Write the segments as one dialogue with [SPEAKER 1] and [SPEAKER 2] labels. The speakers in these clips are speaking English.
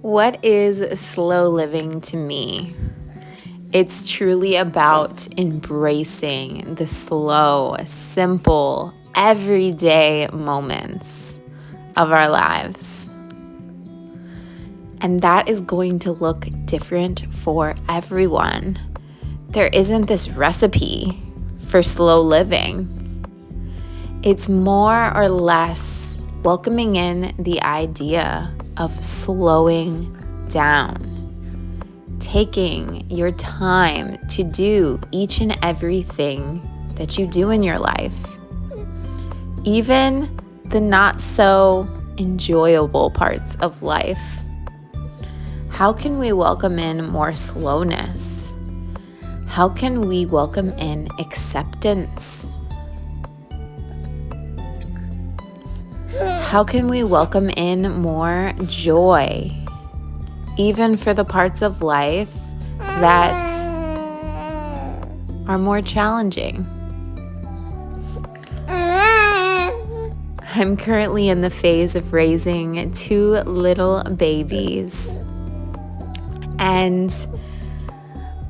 [SPEAKER 1] What is slow living to me? It's truly about embracing the slow, simple, everyday moments of our lives. And that is going to look different for everyone. There isn't this recipe for slow living. It's more or less welcoming in the idea of slowing down, taking your time to do each and everything that you do in your life, even the not so enjoyable parts of life. How can we welcome in more slowness? How can we welcome in acceptance? How can we welcome in more joy, even for the parts of life that are more challenging? I'm currently in the phase of raising 2 little babies, and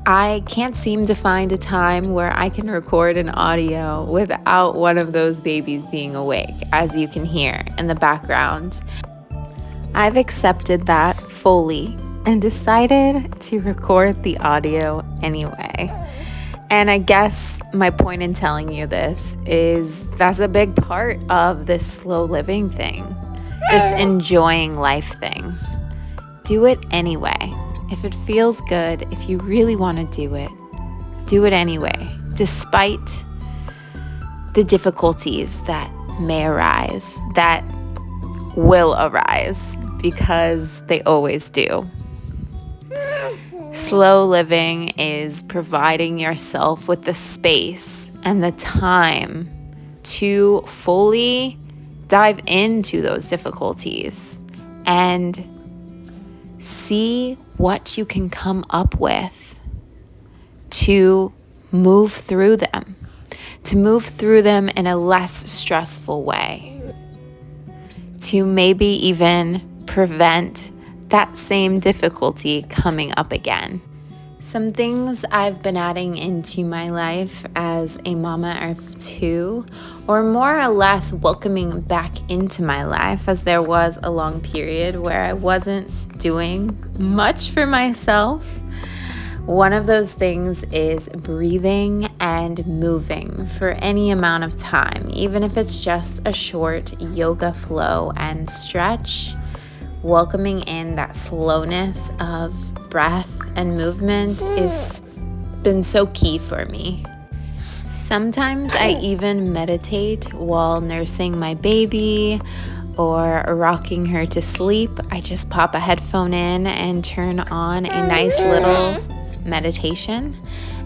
[SPEAKER 1] I can't seem to find a time where I can record an audio without one of those babies being awake, as you can hear in the background. I've accepted that fully and decided to record the audio anyway. And I guess my point in telling you this is that's a big part of this slow living thing, this enjoying life thing. Do it anyway. If it feels good, if you really want to do it anyway, despite the difficulties that may arise, that will arise, because they always do. Slow living is providing yourself with the space and the time to fully dive into those difficulties and see what you can come up with to move through them, in a less stressful way, to maybe even prevent that same difficulty coming up again. Some things I've been adding into my life as a mama of 2, or more or less welcoming back into my life, as there was a long period where I wasn't doing much for myself. One of those things is breathing and moving for any amount of time, even if it's just a short yoga flow and stretch. Welcoming in that slowness of breath and movement has been so key for me. Sometimes I even meditate while nursing my baby or rocking her to sleep. I just pop a headphone in and turn on a nice little meditation,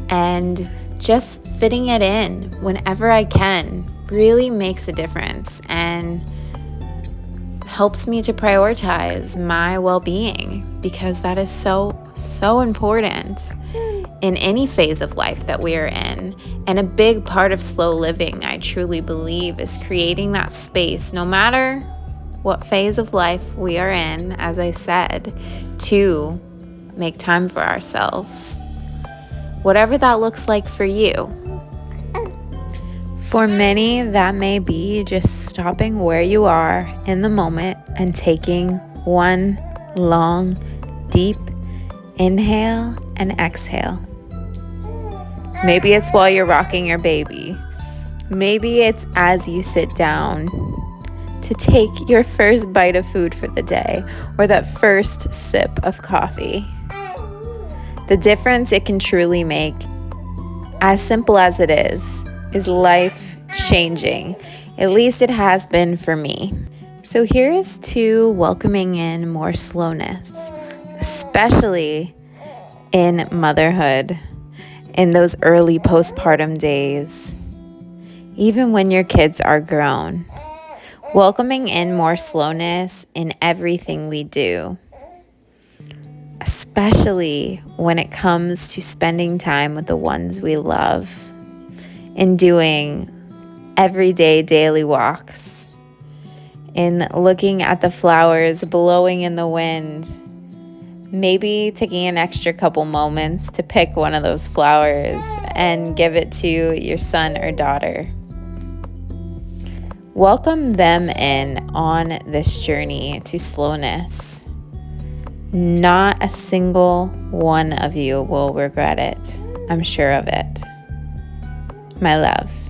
[SPEAKER 1] and just fitting it in whenever I can really makes a difference and helps me to prioritize my well-being, because that is so important in any phase of life that we are in. And a big part of slow living, I truly believe, is creating that space, no matter what phase of life we are in, as I said, to make time for ourselves, whatever that looks like for you. For many, that may be just stopping where you are in the moment and taking one long, deep inhale and exhale. Maybe it's while you're rocking your baby. Maybe it's as you sit down to take your first bite of food for the day, or that first sip of coffee. The difference it can truly make, as simple as it is life changing. At least it has been for me. So here's to welcoming in more slowness, especially in motherhood, in those early postpartum days, even when your kids are grown. Welcoming in more slowness in everything we do, especially when it comes to spending time with the ones we love, in doing everyday daily walks, in looking at the flowers blowing in the wind, Maybe taking an extra couple moments to pick one of those flowers and give it to your son or daughter. Welcome them in on this journey to slowness. Not a single one of you will regret it. I'm sure of it. My love.